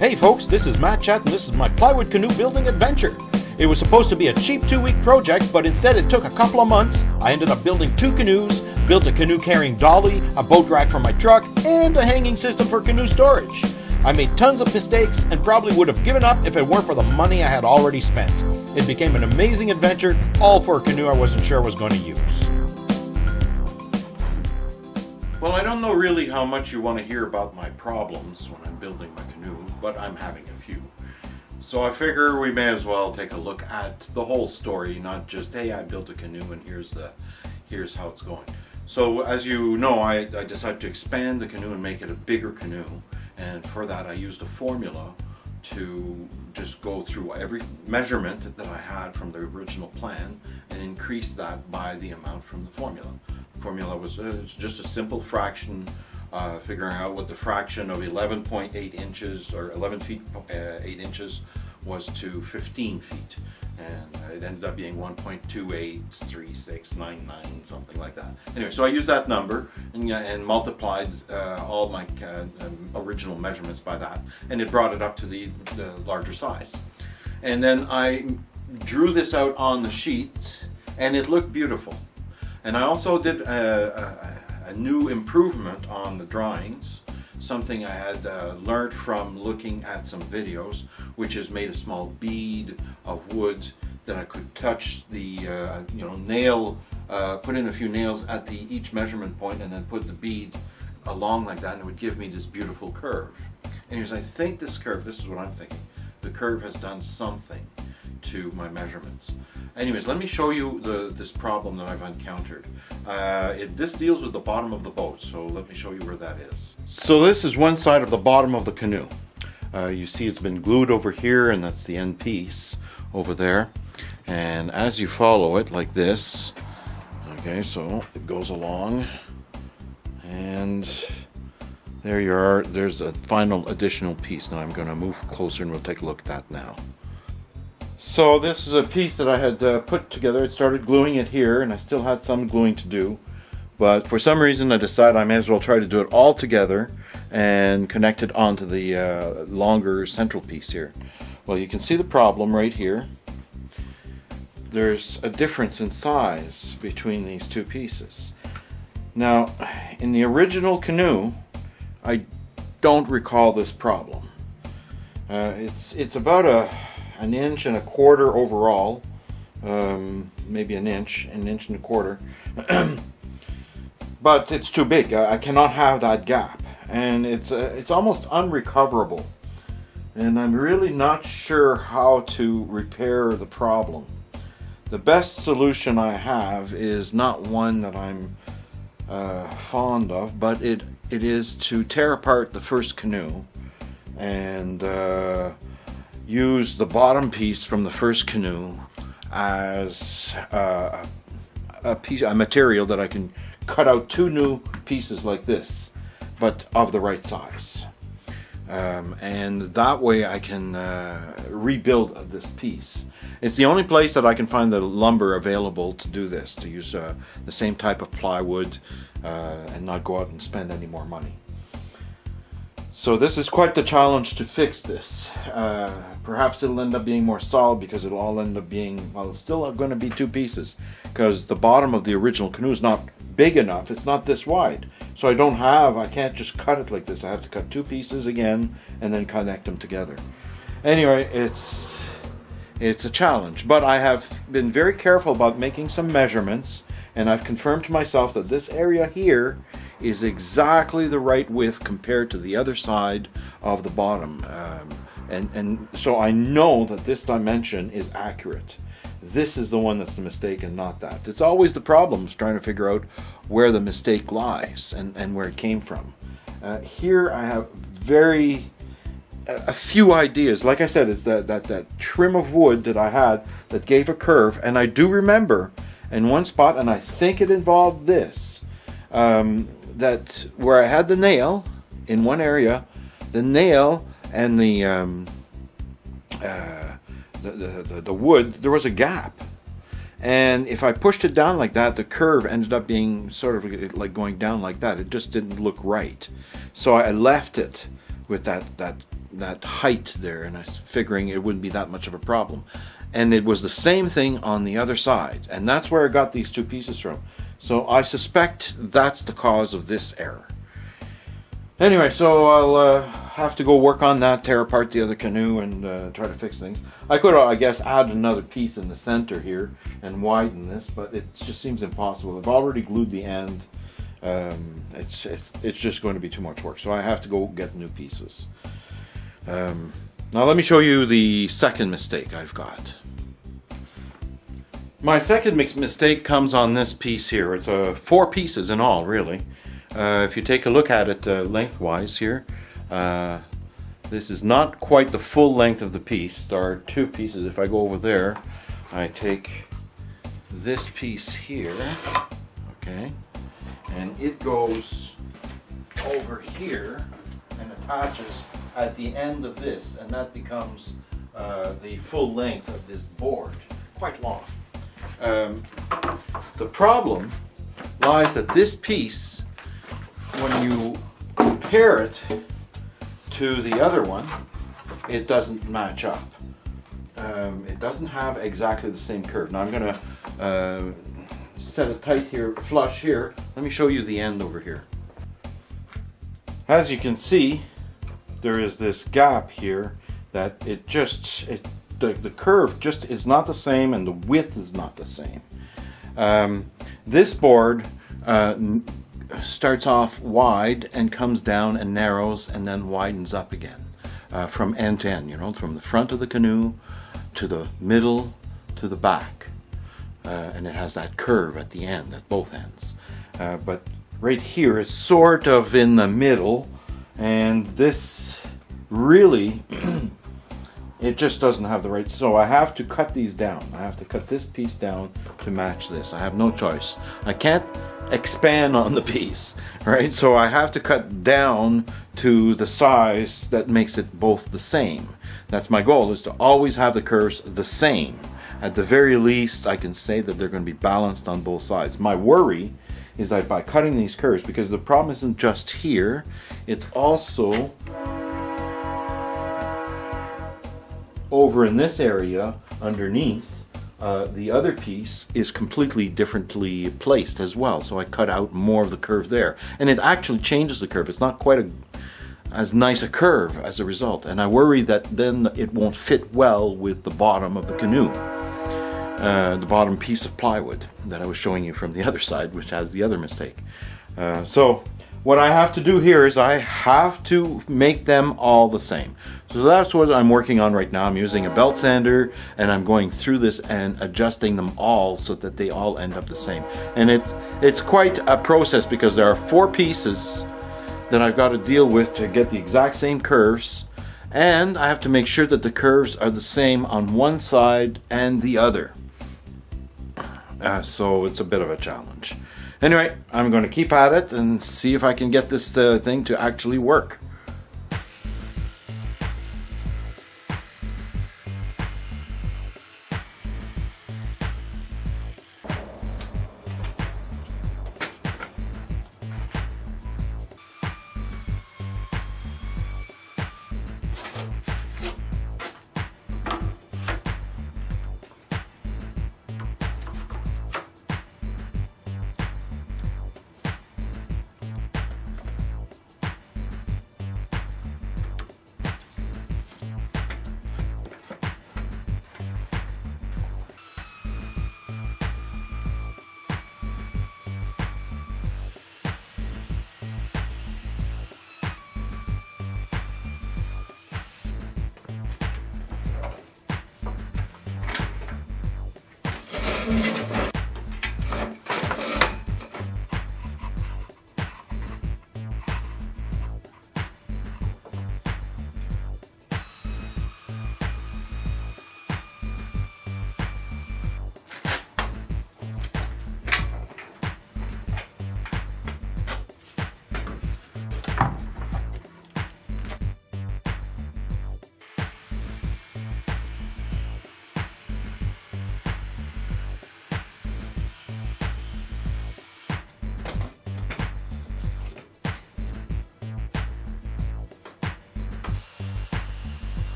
Hey folks, this is Matt Chat and this is my plywood canoe building adventure. It was supposed to be a cheap 2-week project, but instead it took a couple of months. I ended up building 2 canoes, built a canoe carrying dolly, a boat rack for my truck, and a hanging system for canoe storage. I made tons of mistakes and probably would have given up if it weren't for the money I had already spent. It became an amazing adventure, all for a canoe I wasn't sure I was going to use. Well, I don't know really how much you want to hear about my problems when I'm building my canoe, but I'm having a few. So I figure we may as well take a look at the whole story, not just, hey, I built a canoe and here's how it's going. So as you know, I decided to expand the canoe and make it a bigger canoe, and for that I used a formula to just go through every measurement that I had from the original plan and increase that by the amount from the formula. The formula was it's just a simple fraction, figuring out what the fraction of 11.8 inches or 11 feet 8 inches was to 15 feet, and it ended up being 1.283699, something like that. Anyway, so I used that number and multiplied all my original measurements by that, and it brought it up to the larger size. And then I drew this out on the sheet and it looked beautiful. And I also did a new improvement on the drawings, something I had learned from looking at some videos, which is made a small bead of wood that I could touch the nail, put in a few nails at each measurement point, and then put the bead along like that, and it would give me this beautiful curve. Anyways, I think this curve, this is what I'm thinking, the curve has done something to my measurements. Anyways, let me show you this problem that I've encountered. This deals with the bottom of the boat, so let me show you where that is. So this is one side of the bottom of the canoe. You see it's been glued over here, and that's the end piece over there. And as you follow it like this, okay, so it goes along, and there you are. There's a final additional piece. Now I'm going to move closer and we'll take a look at that now. So this is a piece that I had put together. I started gluing it here, and I still had some gluing to do, but for some reason I decided I may as well try to do it all together and connect it onto the longer central piece here. Well, you can see the problem right here. There's a difference in size between these two pieces. Now, in the original canoe, I don't recall this problem. It's about an inch and a quarter overall, maybe an inch and a quarter, but it's too big. I cannot have that gap, and it's almost unrecoverable, and I'm really not sure how to repair the problem. The best solution I have is not one that I'm fond of, but it is to tear apart the first canoe and use the bottom piece from the first canoe as a material that I can cut out 2 new pieces like this, but of the right size. And that way I can rebuild this piece. It's the only place that I can find the lumber available to do this, to use the same type of plywood and not go out and spend any more money. So this is quite the challenge to fix this. Perhaps it'll end up being more solid because it'll all end up being, well, it's still going to be 2 pieces because the bottom of the original canoe is not big enough. It's not this wide. So I can't just cut it like this. I have to cut 2 pieces again and then connect them together. Anyway, it's a challenge, but I have been very careful about making some measurements, and I've confirmed to myself that this area here is exactly the right width compared to the other side of the bottom, and so I know that this dimension is accurate. This is the one that's the mistake and not that. It's always the problem, is trying to figure out where the mistake lies and where it came from. Here I have a few ideas. Like I said, it's that trim of wood that I had that gave a curve, and I do remember in one spot, and I think it involved this, that where I had the nail in one area, the nail and the wood, there was a gap, and if I pushed it down like that, the curve ended up being sort of like going down like that. It just didn't look right, so I left it with that that height there, and I was figuring it wouldn't be that much of a problem. And it was the same thing on the other side, and that's where I got these two pieces from. So I suspect that's the cause of this error. Anyway, so I'll have to go work on that, tear apart the other canoe, and try to fix things. I could, I guess, add another piece in the center here and widen this, but it just seems impossible. I've already glued the end. It's just going to be too much work, so I have to go get new pieces. Now let me show you the second mistake I've got. My second mistake comes on this piece here. It's 4 pieces in all, really. If you take a look at it lengthwise here, this is not quite the full length of the piece. There are 2 pieces. If I go over there, I take this piece here, okay, and it goes over here and attaches at the end of this, and that becomes the full length of this board. Quite long. The problem lies that this piece, when you compare it to the other one, it doesn't match up. It doesn't have exactly the same curve. Now I'm going to set it tight here, flush here. Let me show you the end over here. As you can see, there is this gap here that the curve just is not the same, and the width is not the same. This board starts off wide and comes down and narrows and then widens up again from end to end, you know, from the front of the canoe to the middle to the back, and it has that curve at the end, at both ends, but right here is sort of in the middle, and this really it just doesn't have the right, so I have to cut these down. I have to cut this piece down to match this. I have no choice. I can't expand on the piece, right? So I have to cut down to the size that makes it both the same. That's my goal, is to always have the curves the same. At the very least, I can say that they're going to be balanced on both sides. My worry is that by cutting these curves, because the problem isn't just here, it's also over in this area underneath. The other piece is completely differently placed as well, so I cut out more of the curve there, and it actually changes the curve. It's not quite as nice a curve as a result, and I worry that then it won't fit well with the bottom of the canoe, the bottom piece of plywood that I was showing you from the other side, which has the other mistake. So what I have to do here is I have to make them all the same. So that's what I'm working on right now. I'm using a belt sander, and I'm going through this and adjusting them all so that they all end up the same. And it's quite a process, because there are 4 pieces that I've got to deal with to get the exact same curves, and I have to make sure that the curves are the same on one side and the other. So it's a bit of a challenge. Anyway, I'm going to keep at it and see if I can get this thing to actually work.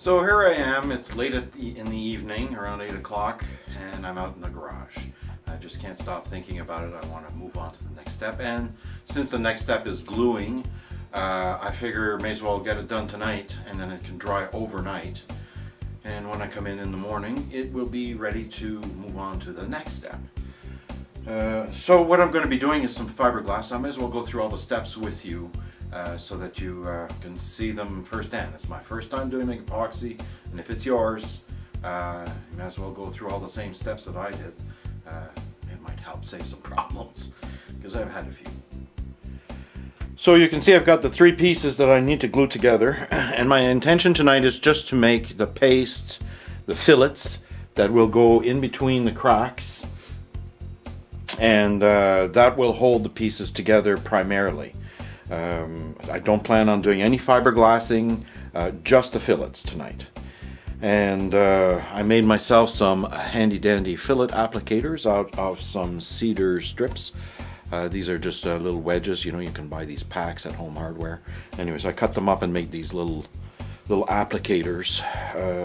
So here I am, it's late in the evening, around 8 o'clock, and I'm out in the garage. I just can't stop thinking about it. I want to move on to the next step, and since the next step is gluing, I figure may as well get it done tonight, and then it can dry overnight. And when I come in the morning, it will be ready to move on to the next step. So what I'm going to be doing is some fiberglass. I may as well go through all the steps with you so that you can see them firsthand. It's my first time doing epoxy, and if it's yours, you may as well go through all the same steps that I did. It might help save some problems, because I've had a few. So you can see I've got the 3 pieces that I need to glue together, and my intention tonight is just to make the paste, the fillets that will go in between the cracks, and that will hold the pieces together primarily. I don't plan on doing any fiberglassing, just the fillets tonight. And I made myself some handy dandy fillet applicators out of some cedar strips. These are just little wedges, you know, you can buy these packs at Home Hardware. Anyways, I cut them up and made these little applicators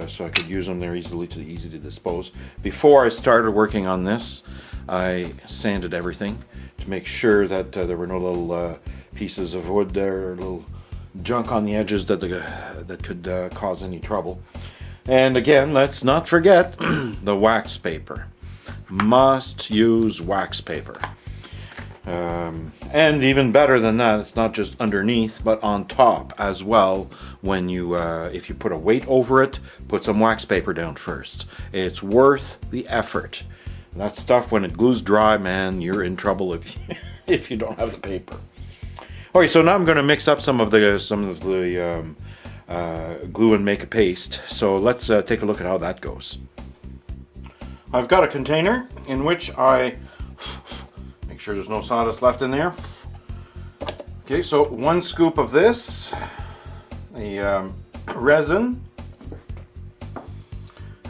so I could use them. They're easy to dispose. Before I started working on this, I sanded everything to make sure that there were no little pieces of wood there, or little junk on the edges that could cause any trouble. And again, let's not forget the wax paper. Must use wax paper. And even better than that, it's not just underneath, but on top as well. When you, if you put a weight over it, put some wax paper down first. It's worth the effort. That stuff, when it glues dry, man, you're in trouble if you don't have the paper. Okay, so now I'm going to mix up some of the glue and make a paste. So let's take a look at how that goes. I've got a container in which I make sure there's no sawdust left in there. Okay, so 1 scoop of this, the resin.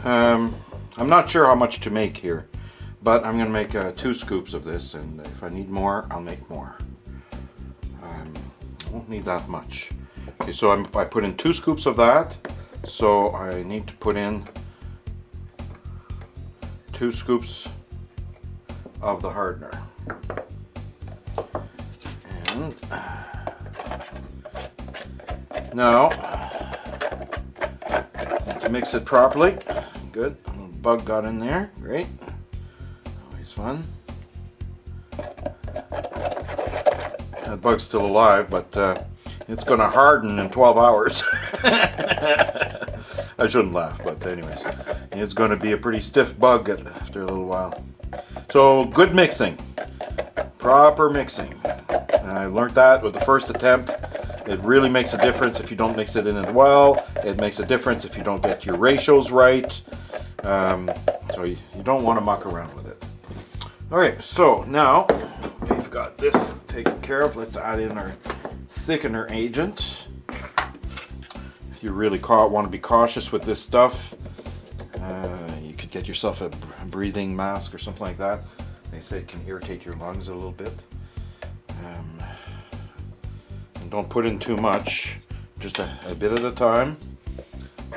I'm not sure how much to make here, but I'm going to make 2 scoops of this, and if I need more, I'll make more. I won't need that much. Okay, so I put in 2 scoops of that, so I need to put in 2 scoops of the hardener. And now, to mix it properly. Good, a little bug got in there, great, always fun. That bug's still alive, but it's going to harden in 12 hours. I shouldn't laugh, but anyways, it's going to be a pretty stiff bug after a little while. So good mixing, proper mixing. I learned that with the first attempt. It really makes a difference if you don't mix it in as well. It makes a difference if you don't get your ratios right. So you don't want to muck around with it. Okay, so now we've got this taken care of. Let's add in our thickener agent. If you really want to be cautious with this stuff, you could get yourself a breathing mask or something like that. They say it can irritate your lungs a little bit. And don't put in too much, just a bit at a time.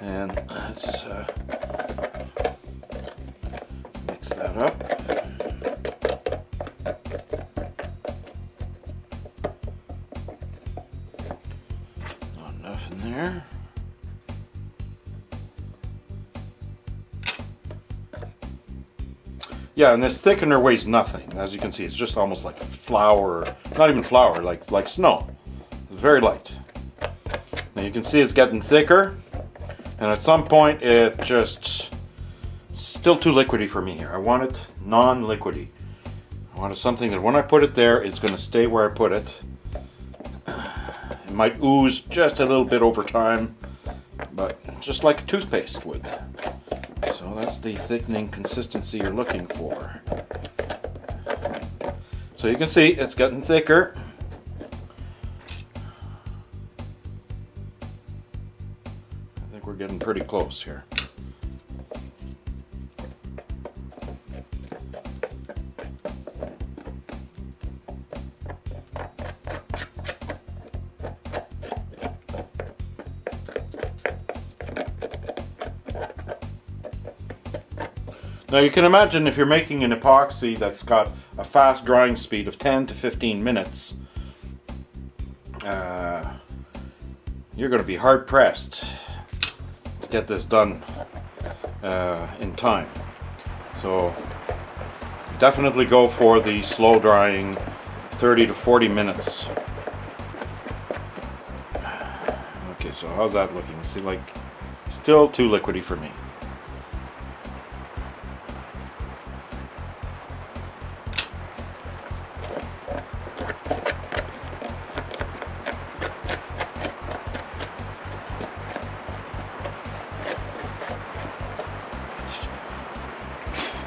And let's mix that up. Not enough in there. Yeah, and this thickener weighs nothing. As you can see, it's just almost like flour, not even flour, like snow. It's very light. Now you can see it's getting thicker, and at some point it just still too liquidy for me here. I want it non-liquidy. I wanted something that when I put it there, it's going to stay where I put it. It might ooze just a little bit over time, but just like a toothpaste would. So that's the thickening consistency you're looking for. So you can see it's getting thicker. I think we're getting pretty close here. Now you can imagine if you're making an epoxy that's got a fast drying speed of 10 to 15 minutes, you're going to be hard pressed to get this done in time. So definitely go for the slow drying 30 to 40 minutes. Okay, so how's that looking? See, like, still too liquidy for me.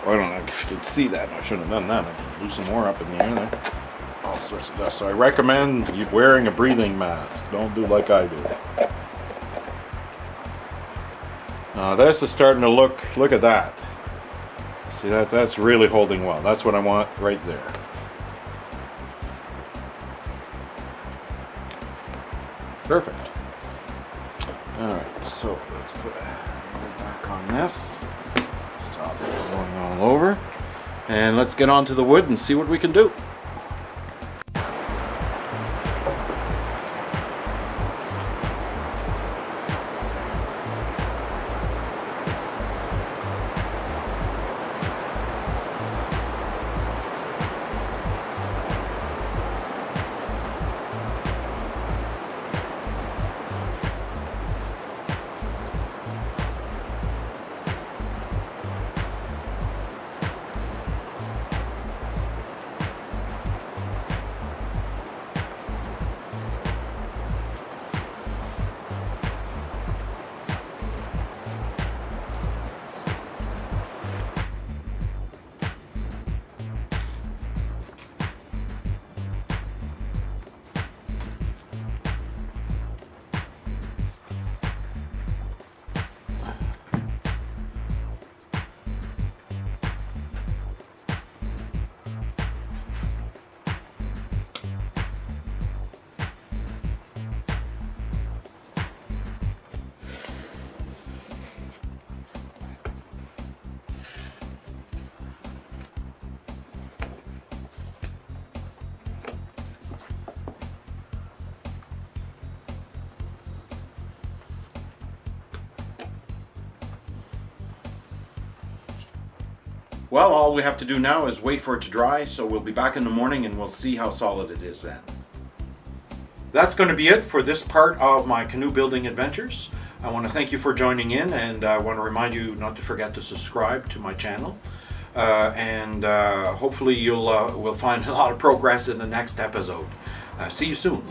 I don't know if you can see that. I shouldn't have done that. I could loosen more up in the air there. All sorts of dust. So I recommend you wearing a breathing mask. Don't do like I do. Now this is starting to look at that. See, that's really holding well. That's what I want right there. Perfect. Alright, so let's put a lid back on this. Stop it going all over. And let's get onto the wood and see what we can do. Well, all we have to do now is wait for it to dry, so we'll be back in the morning and we'll see how solid it is then. That's going to be it for this part of my canoe building adventures. I want to thank you for joining in, and I want to remind you not to forget to subscribe to my channel. Hopefully we'll find a lot of progress in the next episode. See you soon.